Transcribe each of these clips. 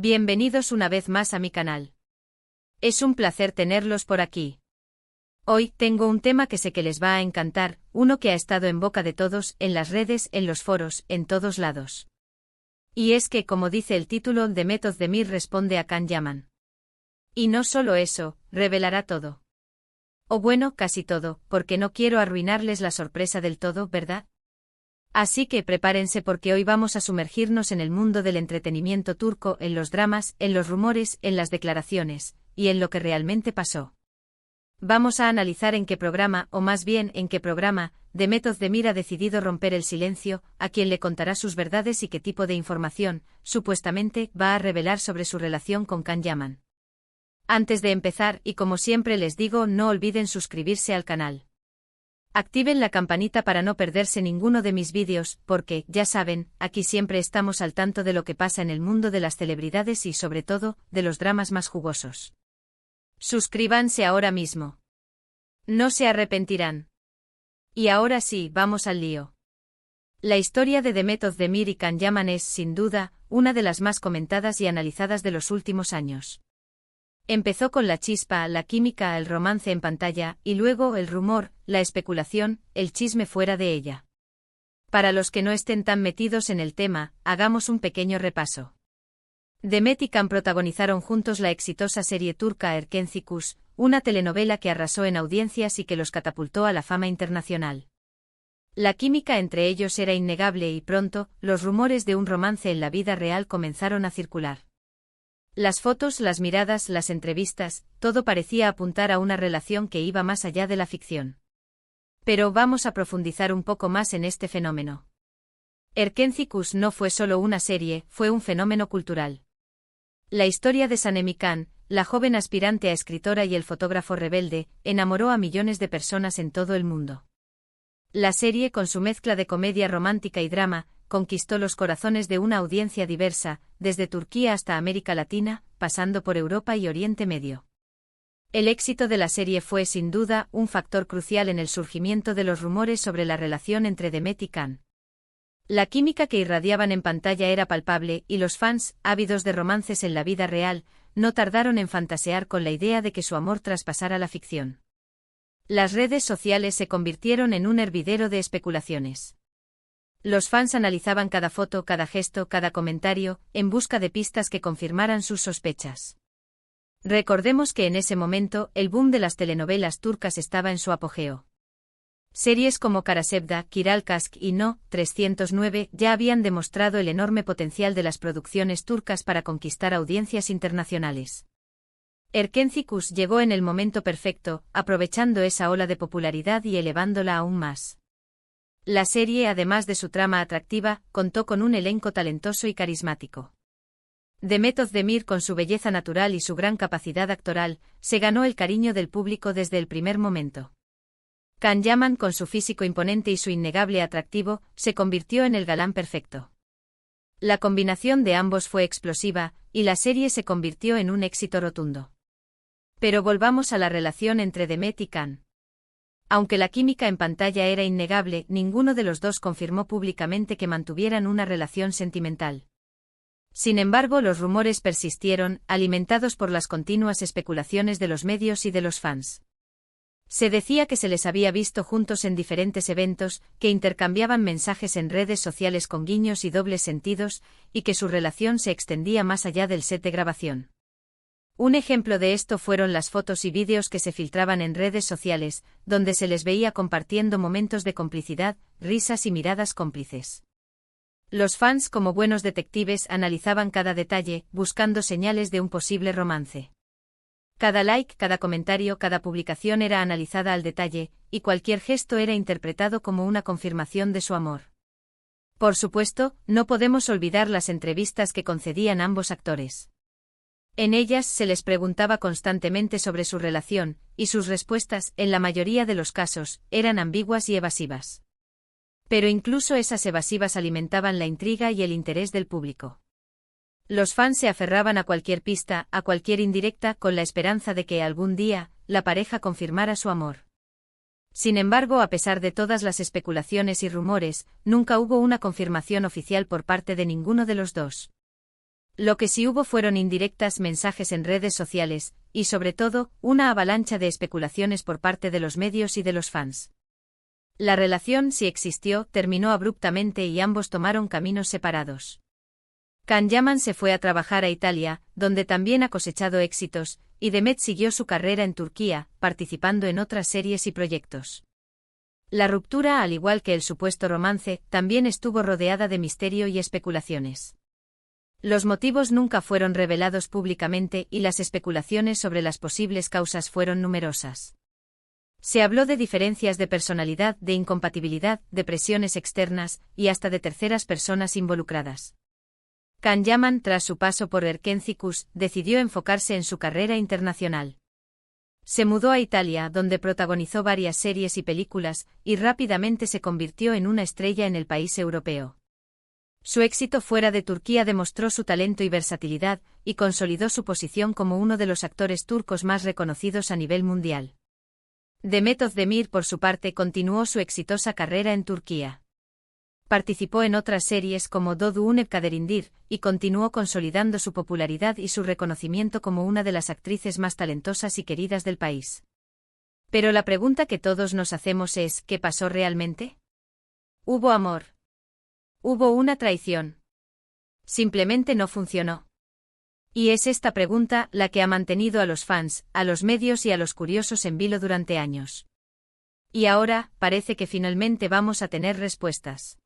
Bienvenidos una vez más a mi canal. Es un placer tenerlos por aquí. Hoy tengo un tema que sé que les va a encantar, uno que ha estado en boca de todos, en las redes, en los foros, en todos lados. Y es que, como dice el título, Demet Özdemir responde a Can Yaman. Y no solo eso, revelará todo. O bueno, casi todo, porque no quiero arruinarles la sorpresa del todo, ¿verdad? Así que prepárense porque hoy vamos a sumergirnos en el mundo del entretenimiento turco, en los dramas, en los rumores, en las declaraciones, y en lo que realmente pasó. Vamos a analizar en qué programa, o más bien en qué programa, Demet Özdemir ha decidido romper el silencio, a quién le contará sus verdades y qué tipo de información, supuestamente, va a revelar sobre su relación con Can Yaman. Antes de empezar, y como siempre les digo, no olviden suscribirse al canal. Activen la campanita para no perderse ninguno de mis vídeos, porque, ya saben, aquí siempre estamos al tanto de lo que pasa en el mundo de las celebridades y sobre todo, de los dramas más jugosos. Suscríbanse ahora mismo. No se arrepentirán. Y ahora sí, vamos al lío. La historia de Demet Özdemir y Can Yaman es, sin duda, una de las más comentadas y analizadas de los últimos años. Empezó con la chispa, la química, el romance en pantalla, y luego el rumor, la especulación, el chisme fuera de ella. Para los que no estén tan metidos en el tema, hagamos un pequeño repaso. Demet y Can protagonizaron juntos la exitosa serie turca Erkenci, una telenovela que arrasó en audiencias y que los catapultó a la fama internacional. La química entre ellos era innegable y pronto, los rumores de un romance en la vida real comenzaron a circular. Las fotos, las miradas, las entrevistas, todo parecía apuntar a una relación que iba más allá de la ficción. Pero vamos a profundizar un poco más en este fenómeno. Erkenci no fue solo una serie, fue un fenómeno cultural. La historia de Sanem Can, la joven aspirante a escritora y el fotógrafo rebelde, enamoró a millones de personas en todo el mundo. La serie, con su mezcla de comedia romántica y drama, conquistó los corazones de una audiencia diversa, desde Turquía hasta América Latina, pasando por Europa y Oriente Medio. El éxito de la serie fue, sin duda, un factor crucial en el surgimiento de los rumores sobre la relación entre Demet y Can. La química que irradiaban en pantalla era palpable, y los fans, ávidos de romances en la vida real, no tardaron en fantasear con la idea de que su amor traspasara la ficción. Las redes sociales se convirtieron en un hervidero de especulaciones. Los fans analizaban cada foto, cada gesto, cada comentario, en busca de pistas que confirmaran sus sospechas. Recordemos que en ese momento, el boom de las telenovelas turcas estaba en su apogeo. Series como Karasevda, Kiralkask y No. 309 ya habían demostrado el enorme potencial de las producciones turcas para conquistar audiencias internacionales. Erkenci llegó en el momento perfecto, aprovechando esa ola de popularidad y elevándola aún más. La serie, además de su trama atractiva, contó con un elenco talentoso y carismático. Demet Özdemir, con su belleza natural y su gran capacidad actoral, se ganó el cariño del público desde el primer momento. Can Yaman, con su físico imponente y su innegable atractivo, se convirtió en el galán perfecto. La combinación de ambos fue explosiva, y la serie se convirtió en un éxito rotundo. Pero volvamos a la relación entre Demet y Can. Aunque la química en pantalla era innegable, ninguno de los dos confirmó públicamente que mantuvieran una relación sentimental. Sin embargo, los rumores persistieron, alimentados por las continuas especulaciones de los medios y de los fans. Se decía que se les había visto juntos en diferentes eventos, que intercambiaban mensajes en redes sociales con guiños y dobles sentidos, y que su relación se extendía más allá del set de grabación. Un ejemplo de esto fueron las fotos y vídeos que se filtraban en redes sociales, donde se les veía compartiendo momentos de complicidad, risas y miradas cómplices. Los fans, como buenos detectives, analizaban cada detalle, buscando señales de un posible romance. Cada like, cada comentario, cada publicación era analizada al detalle, y cualquier gesto era interpretado como una confirmación de su amor. Por supuesto, no podemos olvidar las entrevistas que concedían ambos actores. En ellas se les preguntaba constantemente sobre su relación, y sus respuestas, en la mayoría de los casos, eran ambiguas y evasivas. Pero incluso esas evasivas alimentaban la intriga y el interés del público. Los fans se aferraban a cualquier pista, a cualquier indirecta, con la esperanza de que algún día, la pareja confirmara su amor. Sin embargo, a pesar de todas las especulaciones y rumores, nunca hubo una confirmación oficial por parte de ninguno de los dos. Lo que sí hubo fueron indirectas mensajes en redes sociales, y sobre todo, una avalancha de especulaciones por parte de los medios y de los fans. La relación, si existió, terminó abruptamente y ambos tomaron caminos separados. Can Yaman se fue a trabajar a Italia, donde también ha cosechado éxitos, y Demet siguió su carrera en Turquía, participando en otras series y proyectos. La ruptura, al igual que el supuesto romance, también estuvo rodeada de misterio y especulaciones. Los motivos nunca fueron revelados públicamente y las especulaciones sobre las posibles causas fueron numerosas. Se habló de diferencias de personalidad, de incompatibilidad, de presiones externas y hasta de terceras personas involucradas. Can Yaman, tras su paso por Erkencikus, decidió enfocarse en su carrera internacional. Se mudó a Italia, donde protagonizó varias series y películas, y rápidamente se convirtió en una estrella en el país europeo. Su éxito fuera de Turquía demostró su talento y versatilidad, y consolidó su posición como uno de los actores turcos más reconocidos a nivel mundial. Demet Özdemir, por su parte, continuó su exitosa carrera en Turquía. Participó en otras series como Doğu Une Kaderindir, y continuó consolidando su popularidad y su reconocimiento como una de las actrices más talentosas y queridas del país. Pero la pregunta que todos nos hacemos es, ¿qué pasó realmente? ¿Hubo amor? ¿Hubo una traición? Simplemente no funcionó. Y es esta pregunta la que ha mantenido a los fans, a los medios y a los curiosos en vilo durante años. Y ahora, parece que finalmente vamos a tener respuestas.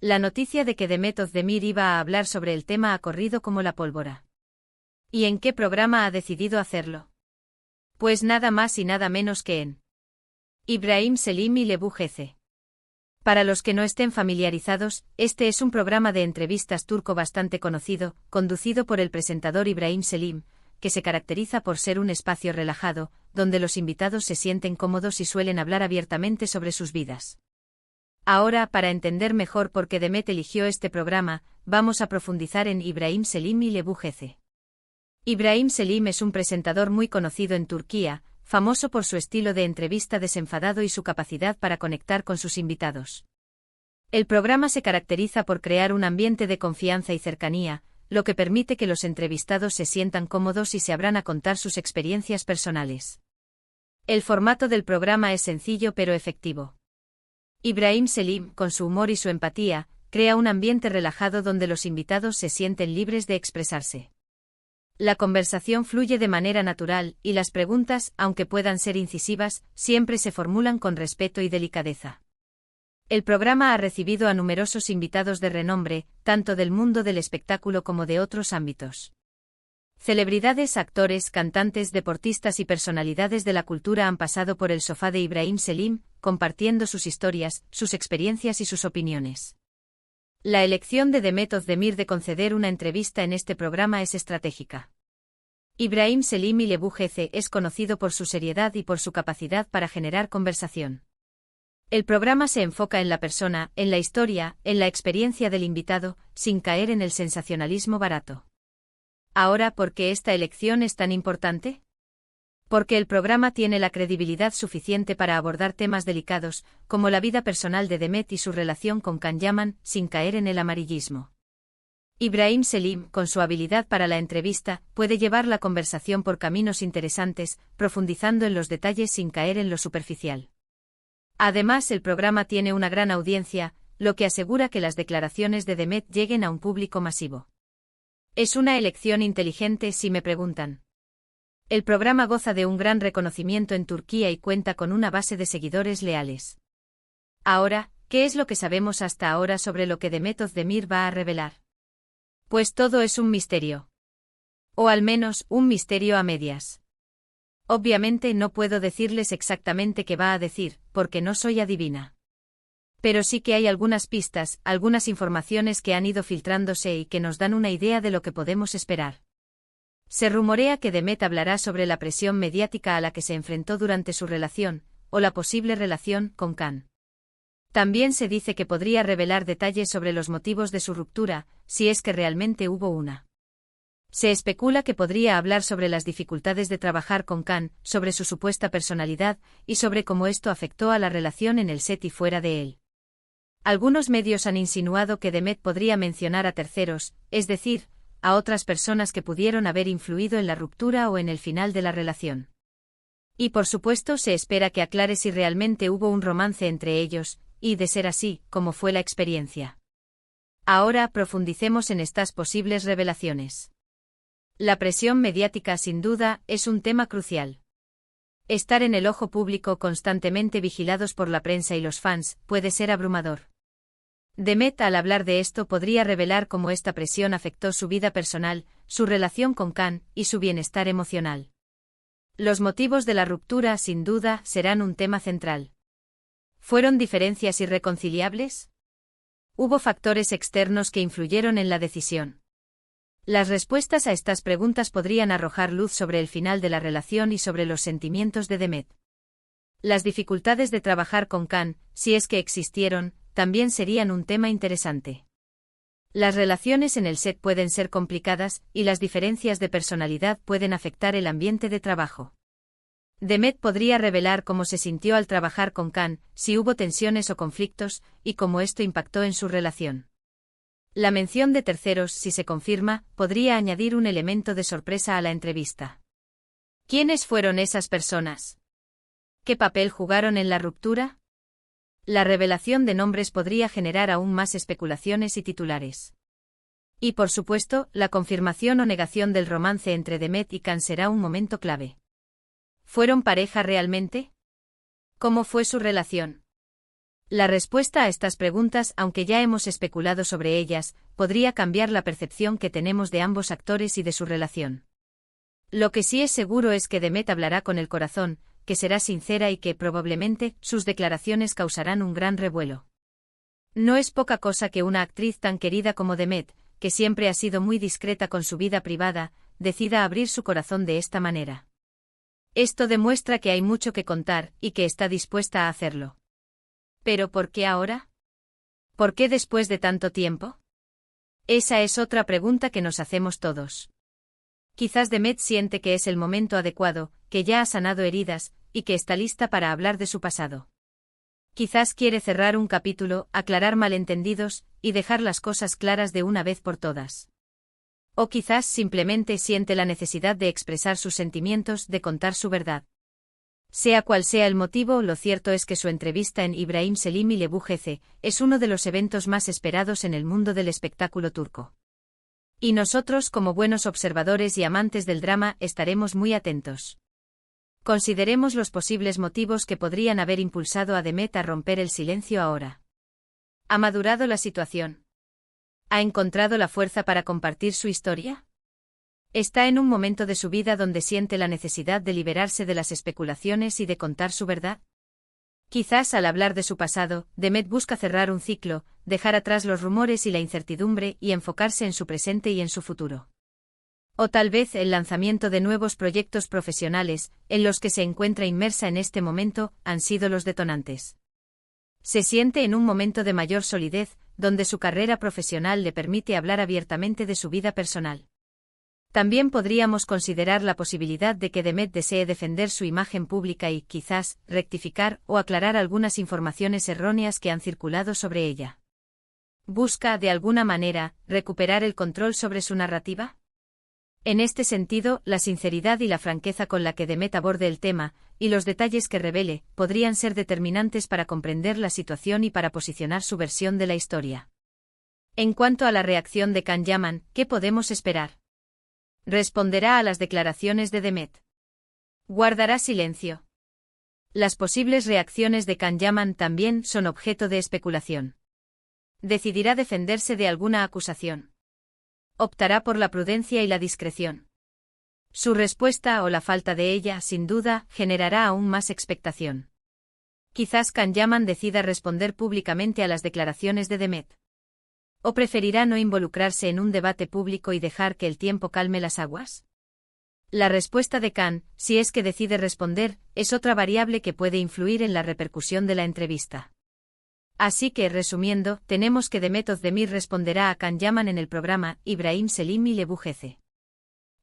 La noticia de que Demet Özdemir iba a hablar sobre el tema ha corrido como la pólvora. ¿Y en qué programa ha decidido hacerlo? Pues nada más y nada menos que en İbrahim Selim y Lebu Gece. Para los que no estén familiarizados, este es un programa de entrevistas turco bastante conocido, conducido por el presentador Ibrahim Selim, que se caracteriza por ser un espacio relajado, donde los invitados se sienten cómodos y suelen hablar abiertamente sobre sus vidas. Ahora, para entender mejor por qué Demet eligió este programa, vamos a profundizar en İbrahim Selim y Lebu Gece. İbrahim Selim es un presentador muy conocido en Turquía, famoso por su estilo de entrevista desenfadado y su capacidad para conectar con sus invitados. El programa se caracteriza por crear un ambiente de confianza y cercanía, lo que permite que los entrevistados se sientan cómodos y se abran a contar sus experiencias personales. El formato del programa es sencillo pero efectivo. İbrahim Selim, con su humor y su empatía, crea un ambiente relajado donde los invitados se sienten libres de expresarse. La conversación fluye de manera natural, y las preguntas, aunque puedan ser incisivas, siempre se formulan con respeto y delicadeza. El programa ha recibido a numerosos invitados de renombre, tanto del mundo del espectáculo como de otros ámbitos. Celebridades, actores, cantantes, deportistas y personalidades de la cultura han pasado por el sofá de İbrahim Selim, compartiendo sus historias, sus experiencias y sus opiniones. La elección de Demet Özdemir de conceder una entrevista en este programa es estratégica. İbrahim Selim y Lebu Gece es conocido por su seriedad y por su capacidad para generar conversación. El programa se enfoca en la persona, en la historia, en la experiencia del invitado, sin caer en el sensacionalismo barato. Ahora, ¿por qué esta elección es tan importante? Porque el programa tiene la credibilidad suficiente para abordar temas delicados, como la vida personal de Demet y su relación con Can Yaman, sin caer en el amarillismo. İbrahim Selim, con su habilidad para la entrevista, puede llevar la conversación por caminos interesantes, profundizando en los detalles sin caer en lo superficial. Además, el programa tiene una gran audiencia, lo que asegura que las declaraciones de Demet lleguen a un público masivo. Es una elección inteligente si me preguntan. El programa goza de un gran reconocimiento en Turquía y cuenta con una base de seguidores leales. Ahora, ¿qué es lo que sabemos hasta ahora sobre lo que Demet Özdemir va a revelar? Pues todo es un misterio. O al menos, un misterio a medias. Obviamente no puedo decirles exactamente qué va a decir, porque no soy adivina. Pero sí que hay algunas pistas, algunas informaciones que han ido filtrándose y que nos dan una idea de lo que podemos esperar. Se rumorea que Demet hablará sobre la presión mediática a la que se enfrentó durante su relación, o la posible relación con Can. También se dice que podría revelar detalles sobre los motivos de su ruptura, si es que realmente hubo una. Se especula que podría hablar sobre las dificultades de trabajar con Can, sobre su supuesta personalidad, y sobre cómo esto afectó a la relación en el set y fuera de él. Algunos medios han insinuado que Demet podría mencionar a terceros, es decir, a otras personas que pudieron haber influido en la ruptura o en el final de la relación. Y por supuesto se espera que aclare si realmente hubo un romance entre ellos, y de ser así, cómo fue la experiencia. Ahora profundicemos en estas posibles revelaciones. La presión mediática sin duda es un tema crucial. Estar en el ojo público constantemente vigilados por la prensa y los fans puede ser abrumador. Demet al hablar de esto podría revelar cómo esta presión afectó su vida personal, su relación con Khan y su bienestar emocional. Los motivos de la ruptura sin duda serán un tema central. ¿Fueron diferencias irreconciliables? ¿Hubo factores externos que influyeron en la decisión? Las respuestas a estas preguntas podrían arrojar luz sobre el final de la relación y sobre los sentimientos de Demet. Las dificultades de trabajar con Khan, si es que existieron, también serían un tema interesante. Las relaciones en el set pueden ser complicadas, y las diferencias de personalidad pueden afectar el ambiente de trabajo. Demet podría revelar cómo se sintió al trabajar con Khan, si hubo tensiones o conflictos, y cómo esto impactó en su relación. La mención de terceros, si se confirma, podría añadir un elemento de sorpresa a la entrevista. ¿Quiénes fueron esas personas? ¿Qué papel jugaron en la ruptura? La revelación de nombres podría generar aún más especulaciones y titulares. Y por supuesto, la confirmación o negación del romance entre Demet y Khan será un momento clave. ¿Fueron pareja realmente? ¿Cómo fue su relación? La respuesta a estas preguntas, aunque ya hemos especulado sobre ellas, podría cambiar la percepción que tenemos de ambos actores y de su relación. Lo que sí es seguro es que Demet hablará con el corazón, que será sincera y que, probablemente, sus declaraciones causarán un gran revuelo. No es poca cosa que una actriz tan querida como Demet, que siempre ha sido muy discreta con su vida privada, decida abrir su corazón de esta manera. Esto demuestra que hay mucho que contar, y que está dispuesta a hacerlo. ¿Pero por qué ahora? ¿Por qué después de tanto tiempo? Esa es otra pregunta que nos hacemos todos. Quizás Demet siente que es el momento adecuado, que ya ha sanado heridas, y que está lista para hablar de su pasado. Quizás quiere cerrar un capítulo, aclarar malentendidos, y dejar las cosas claras de una vez por todas. O quizás simplemente siente la necesidad de expresar sus sentimientos, de contar su verdad. Sea cual sea el motivo, lo cierto es que su entrevista en İbrahim Selim ile bu gece es uno de los eventos más esperados en el mundo del espectáculo turco. Y nosotros, como buenos observadores y amantes del drama, estaremos muy atentos. Consideremos los posibles motivos que podrían haber impulsado a Demet a romper el silencio ahora. ¿Ha madurado la situación? ¿Ha encontrado la fuerza para compartir su historia? ¿Está en un momento de su vida donde siente la necesidad de liberarse de las especulaciones y de contar su verdad? Quizás al hablar de su pasado, Demet busca cerrar un ciclo, dejar atrás los rumores y la incertidumbre y enfocarse en su presente y en su futuro. O tal vez el lanzamiento de nuevos proyectos profesionales, en los que se encuentra inmersa en este momento, han sido los detonantes. Se siente en un momento de mayor solidez, donde su carrera profesional le permite hablar abiertamente de su vida personal. También podríamos considerar la posibilidad de que Demet desee defender su imagen pública y, quizás, rectificar o aclarar algunas informaciones erróneas que han circulado sobre ella. ¿Busca, de alguna manera, recuperar el control sobre su narrativa? En este sentido, la sinceridad y la franqueza con la que Demet aborde el tema, y los detalles que revele, podrían ser determinantes para comprender la situación y para posicionar su versión de la historia. En cuanto a la reacción de Can Yaman, ¿qué podemos esperar? ¿Responderá a las declaraciones de Demet? ¿Guardará silencio? Las posibles reacciones de Can Yaman también son objeto de especulación. ¿Decidirá defenderse de alguna acusación? ¿Optará por la prudencia y la discreción? Su respuesta o la falta de ella, sin duda, generará aún más expectación. Quizás Can Yaman decida responder públicamente a las declaraciones de Demet. ¿O preferirá no involucrarse en un debate público y dejar que el tiempo calme las aguas? La respuesta de Can, si es que decide responder, es otra variable que puede influir en la repercusión de la entrevista. Así que, resumiendo, tenemos que Demet Özdemir responderá a Can Yaman en el programa İbrahim Selim ile bu gece.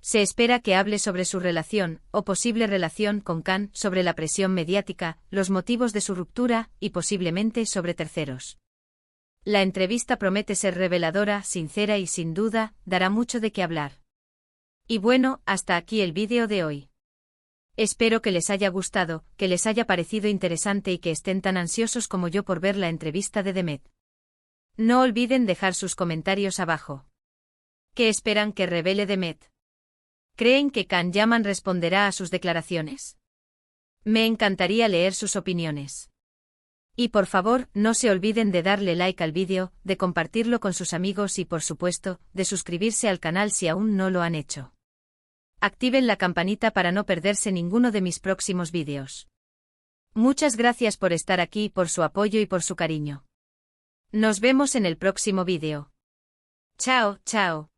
Se espera que hable sobre su relación, o posible relación con Can, sobre la presión mediática, los motivos de su ruptura, y posiblemente sobre terceros. La entrevista promete ser reveladora, sincera y sin duda, dará mucho de qué hablar. Y bueno, hasta aquí el vídeo de hoy. Espero que les haya gustado, que les haya parecido interesante y que estén tan ansiosos como yo por ver la entrevista de Demet. No olviden dejar sus comentarios abajo. ¿Qué esperan que revele Demet? ¿Creen que Can Yaman responderá a sus declaraciones? Me encantaría leer sus opiniones. Y por favor, no se olviden de darle like al vídeo, de compartirlo con sus amigos y por supuesto, de suscribirse al canal si aún no lo han hecho. Activen la campanita para no perderse ninguno de mis próximos vídeos. Muchas gracias por estar aquí, por su apoyo y por su cariño. Nos vemos en el próximo vídeo. Chao, chao.